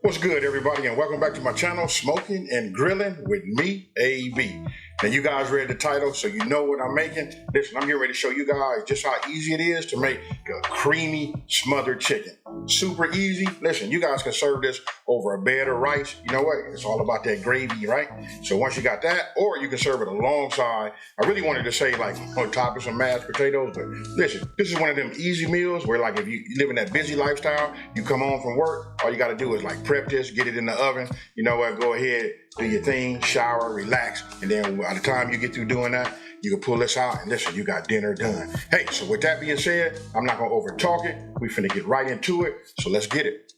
What's good, everybody, and welcome back to my channel, Smoking and Grilling with me, AB. Now, you guys read the title, so you know what I'm making. Listen, I'm getting ready to show you guys just how easy it is to make a creamy smothered chicken. Super easy. Listen, you guys can serve this over a bed of rice. You know what? It's all about that gravy, right? So once you got that, or you can serve it alongside. I really wanted to say like on top of some mashed potatoes, but listen, this is one of them easy meals where like if you live in that busy lifestyle, you come home from work, all you got to do is like prep this, get it in the oven. You know what? Go ahead, do your thing, shower, relax, and then by the time you get through doing that, you can pull this out and listen, you got dinner done. Hey, so with that being said, I'm not gonna over talk it. We finna get right into it, so let's get it.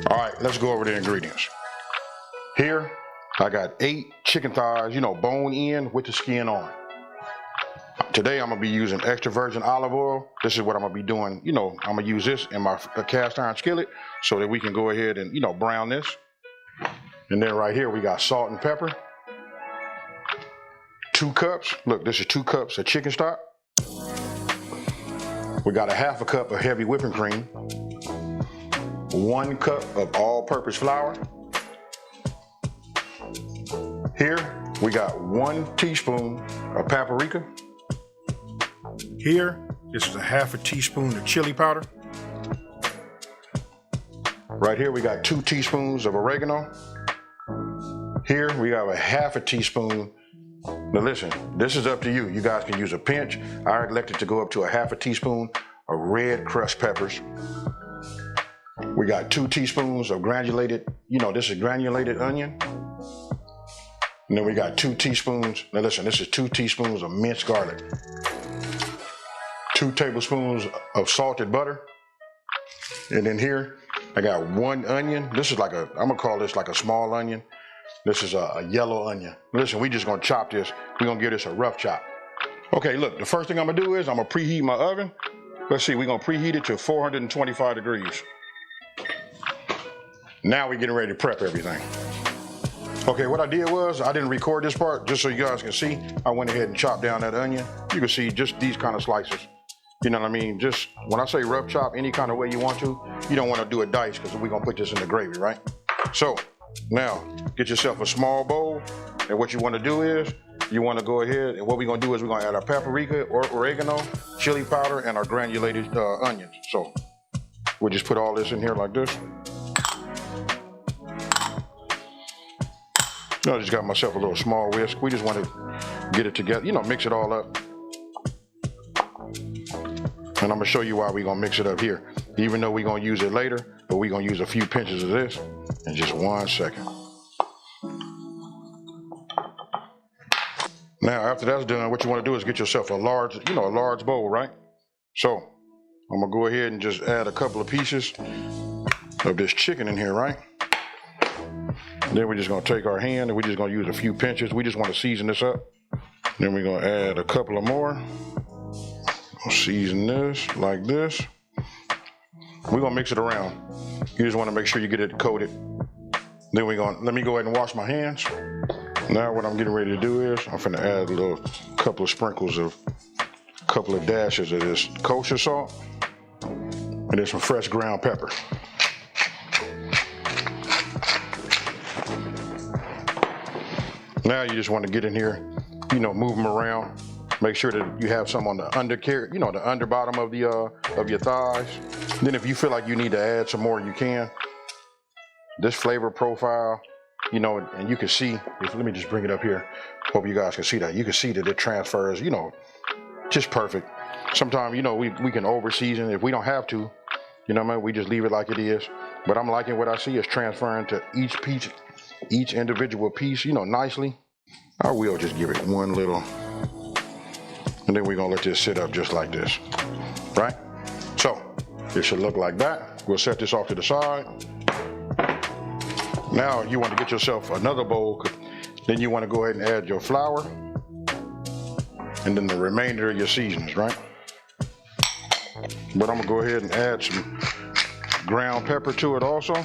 All right, let's go over the ingredients. Here, I got 8 chicken thighs, bone in with the skin on. Today, I'm gonna be using extra virgin olive oil. This is what I'm gonna be doing. I'm gonna use this in my cast iron skillet so that we can go ahead and, brown this. And then right here, we got salt and pepper. 2 cups. Look, this is 2 cups of chicken stock. We got a half a cup of heavy whipping cream. 1 cup of all-purpose flour. Here, we got 1 teaspoon of paprika. Here, this is a half a teaspoon of chili powder. Right here, we got 2 teaspoons of oregano. Here, we have a half a teaspoon. Now listen, this is up to you. You guys can use a pinch. I elected to go up to a half a teaspoon of red crushed peppers. We got 2 teaspoons of granulated, this is granulated onion. And then we got 2 teaspoons, now listen, this is 2 teaspoons of minced garlic. 2 tablespoons of salted butter. And then here, I got 1 onion. This is I'm gonna call this like a small onion. This is a yellow onion. Listen, we just gonna chop this. We're gonna give this a rough chop. Okay, look, the first thing I'm gonna do is I'm gonna preheat my oven. Let's see, we're gonna preheat it to 425 degrees. Now we're getting ready to prep everything. Okay, what I did was, I didn't record this part, just so you guys can see. I went ahead and chopped down that onion. You can see just these kind of slices. You know what I mean? Just, when I say rough chop, any kind of way you want to, you don't want to do a dice because we're gonna put this in the gravy, right? So, now, get yourself a small bowl, and what you want to do is, you want to go ahead, and what we're going to do is we're going to add our paprika, or oregano, chili powder, and our granulated onions. So, we'll just put all this in here like this. I just got myself a little small whisk. We just want to get it together, mix it all up. And I'm going to show you why we're going to mix it up here. Even though we're going to use it later, but we're going to use a few pinches of this in just 1 second. Now, after that's done, what you want to do is get yourself a large, a large bowl, right? So, I'm going to go ahead and just add a couple of pieces of this chicken in here, right? And then we're just going to take our hand and we're just going to use a few pinches. We just want to season this up. Then we're going to add a couple of more. Season this like this. We're gonna mix it around. You just want to make sure you get it coated. Then let me go ahead and wash my hands. Now what I'm getting ready to do is I'm gonna add a couple of dashes of this kosher salt and then some fresh ground pepper. Now you just want to get in here, move them around. Make sure that you have some on the undercarriage, the under bottom of your thighs. Then if you feel like you need to add some more, you can. This flavor profile, and you can see, let me just bring it up here. Hope you guys can see that. You can see that it transfers, just perfect. Sometimes, we can over season if we don't have to, we just leave it like it is. But I'm liking what I see is transferring to each individual piece, nicely. I will just give it one little. And then we're gonna let this sit up just like this, right? So, it should look like that. We'll set this off to the side. Now you want to get yourself another bowl. Then you want to go ahead and add your flour. And then the remainder of your seasonings, right? But I'm gonna go ahead and add some ground pepper to it also.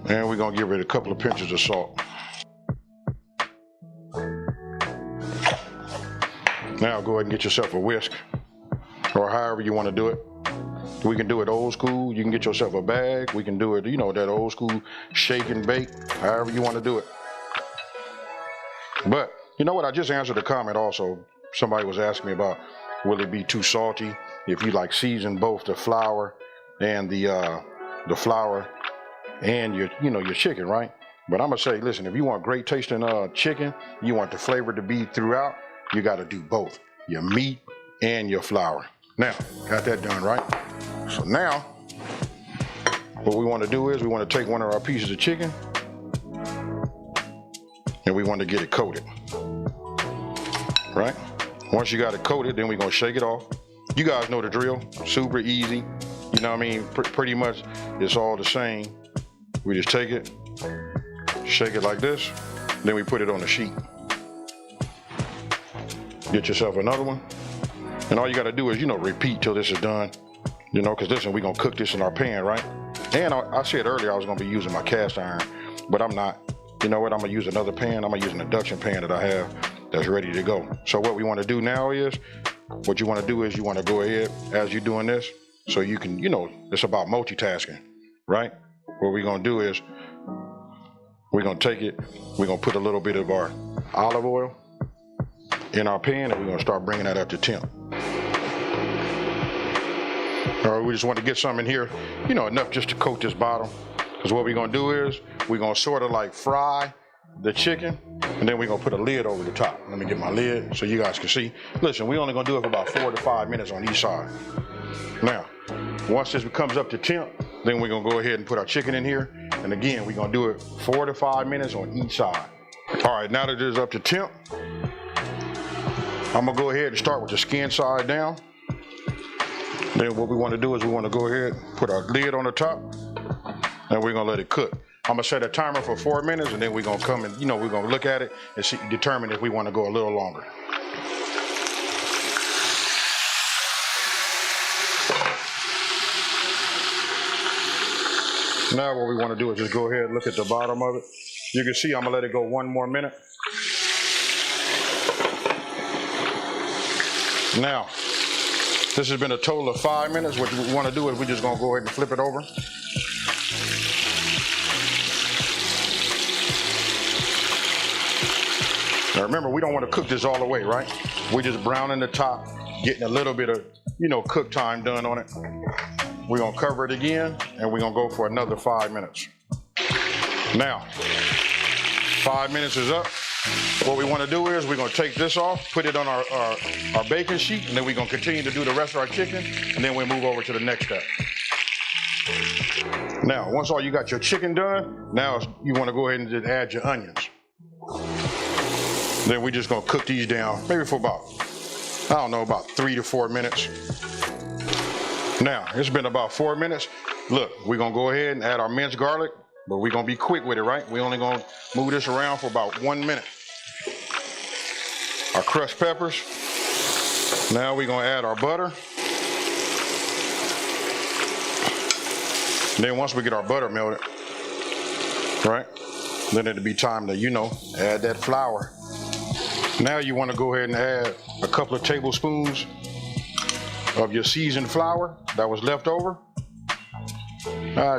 And we're gonna give it a couple of pinches of salt. Now go ahead and get yourself a whisk, or however you want to do it. We can do it old school. You can get yourself a bag. We can do it, you know, that old school shake and bake, however you want to do it. But you know what? I just answered a comment also. Somebody was asking me about, will it be too salty if you like season both the flour and the flour and your chicken, right? But I'm gonna say, listen, if you want great tasting chicken, you want the flavor to be throughout, you got to do both, your meat and your flour. Now, got that done, right? So now, what we want to do is we want to take one of our pieces of chicken and we want to get it coated, right? Once you got it coated, then we're going to shake it off. You guys know the drill, super easy. You know what I mean? Pretty much it's all the same. We just take it, shake it like this, then we put it on the sheet. Get yourself another one. And all you got to do is, repeat till this is done. Because listen, we're going to cook this in our pan, right? And I said earlier I was going to be using my cast iron, but I'm not. You know what? I'm going to use another pan. I'm going to use an induction pan that I have that's ready to go. So what we want to do now is, what you want to do is you want to go ahead as you're doing this, so you can, it's about multitasking, right? What we're going to do is, we're going to take it, we're going to put a little bit of our olive oil in our pan, and we're going to start bringing that up to temp. All right, we just want to get some in here, enough just to coat this bottom. Because what we're going to do is, we're going to sort of like fry the chicken, and then we're going to put a lid over the top. Let me get my lid so you guys can see. Listen, we're only going to do it for about 4 to 5 minutes on each side. Now, once this comes up to temp, then we're going to go ahead and put our chicken in here. And again, we're going to do it 4 to 5 minutes on each side. All right, now that it is up to temp, I'm going to go ahead and start with the skin side down. Then what we want to do is we want to go ahead, put our lid on the top, and we're going to let it cook. I'm going to set a timer for 4 minutes, and then we're going to come and, we're going to look at it and determine if we want to go a little longer. Now what we want to do is just go ahead and look at the bottom of it. You can see I'm going to let it go 1 more minute. Now, this has been a total of 5 minutes. What we want to do is we're just going to go ahead and flip it over. Now remember, we don't want to cook this all the way, right? We're just browning the top, getting a little bit of, cook time done on it. We're going to cover it again, and we're going to go for another 5 minutes. Now, 5 minutes is up. What we want to do is we're going to take this off, put it on our baking sheet, and then we're going to continue to do the rest of our chicken, and then we'll move over to the next step. Now, once you got your chicken done, now you want to go ahead and just add your onions. Then we're just going to cook these down, maybe for about 3 to 4 minutes. Now, it's been about 4 minutes. Look, we're going to go ahead and add our minced garlic, but we're going to be quick with it, right? We're only going to move this around for about 1 minute. Our crushed peppers. Now we're going to add our butter. And then once we get our butter melted, right, then it'll be time to, add that flour. Now you want to go ahead and add a couple of tablespoons of your seasoned flour that was left over.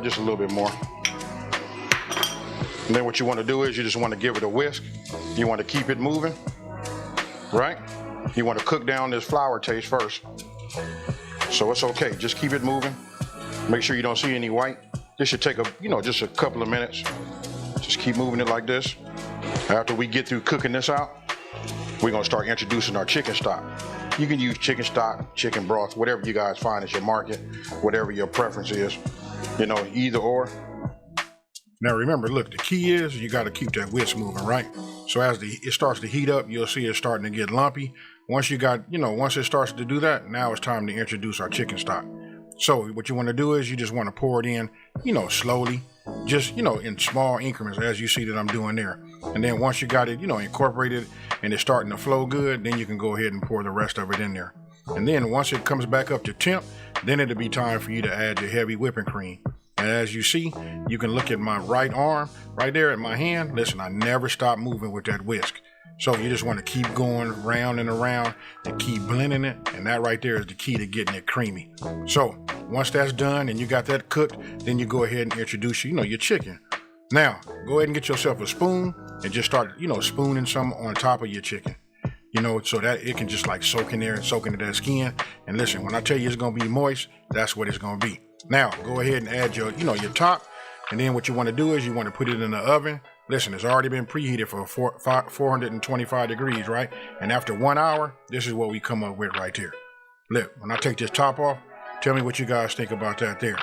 Just a little bit more. And then what you want to do is you just want to give it a whisk. You want to keep it moving, right? You want to cook down this flour taste first. So it's okay, just keep it moving. Make sure you don't see any white. This should take just a couple of minutes. Just keep moving it like this. After we get through cooking this out, we're gonna start introducing our chicken stock. You can use chicken stock, chicken broth, whatever you guys find is your market, whatever your preference is, either or. Now remember, look, the key is you got to keep that whisk moving, right? So as it starts to heat up, you'll see it starting to get lumpy. Once it starts to do that, now it's time to introduce our chicken stock. So what you want to do is you just want to pour it in, slowly, just, in small increments, as you see that I'm doing there. And then once you got it, incorporated and it's starting to flow good, then you can go ahead and pour the rest of it in there. And then once it comes back up to temp, then it'll be time for you to add your heavy whipping cream. And as you see, you can look at my right arm, right there at my hand. Listen, I never stop moving with that whisk. So you just want to keep going round and around and keep blending it. And that right there is the key to getting it creamy. So once that's done and you got that cooked, then you go ahead and introduce, your chicken. Now, go ahead and get yourself a spoon and just start, spooning some on top of your chicken. So that it can just like soak in there and soak into that skin. And listen, when I tell you it's gonna be moist, that's what it's gonna be. Now, go ahead and add your top. And then what you want to do is you want to put it in the oven. Listen, it's already been preheated for 425 degrees, right? And after 1 hour, this is what we come up with right here. Look, when I take this top off, tell me what you guys think about that there.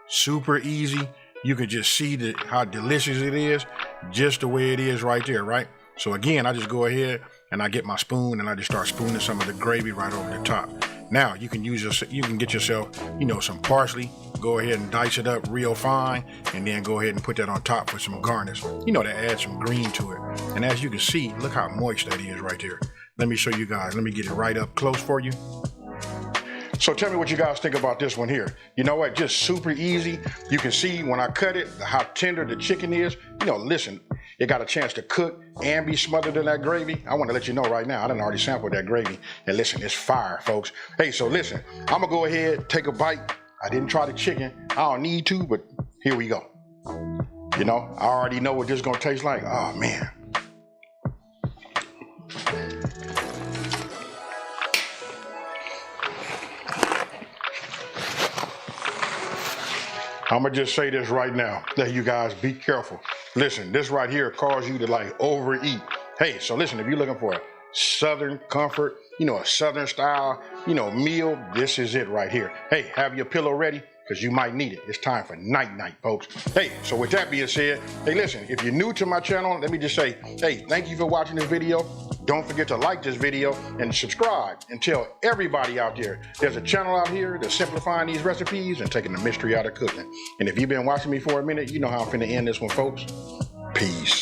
Super easy. You can just see how delicious it is, just the way it is right there, right? So again, I just go ahead and I get my spoon and I just start spooning some of the gravy right over the top. Now you can get yourself, some parsley. Go ahead and dice it up real fine, and then go ahead and put that on top for some garnish. To add some green to it. And as you can see, look how moist that is right there. Let me show you guys. Let me get it right up close for you. So tell me what you guys think about this one here. You know what? Just super easy. You can see when I cut it, how tender the chicken is. Listen, it got a chance to cook and be smothered in that gravy. I want to let you know right now, I done already sampled that gravy. And listen, it's fire, folks. Hey, so listen, I'm going to go ahead, take a bite. I didn't try the chicken. I don't need to, but here we go. I already know what this is going to taste like. Oh, man. I'm going to just say this right now. That you guys be careful. Listen, this right here causes you to like overeat. Hey, so listen, if you're looking for a Southern comfort, a Southern style, meal, this is it right here. Hey, have your pillow ready because you might need it. It's time for night-night, folks. Hey, so with that being said, hey, listen, if you're new to my channel, let me just say, hey, thank you for watching this video. Don't forget to like this video and subscribe and tell everybody out there there's a channel out here that's simplifying these recipes and taking the mystery out of cooking. And if you've been watching me for a minute, you know how I'm finna end this one, folks. Peace.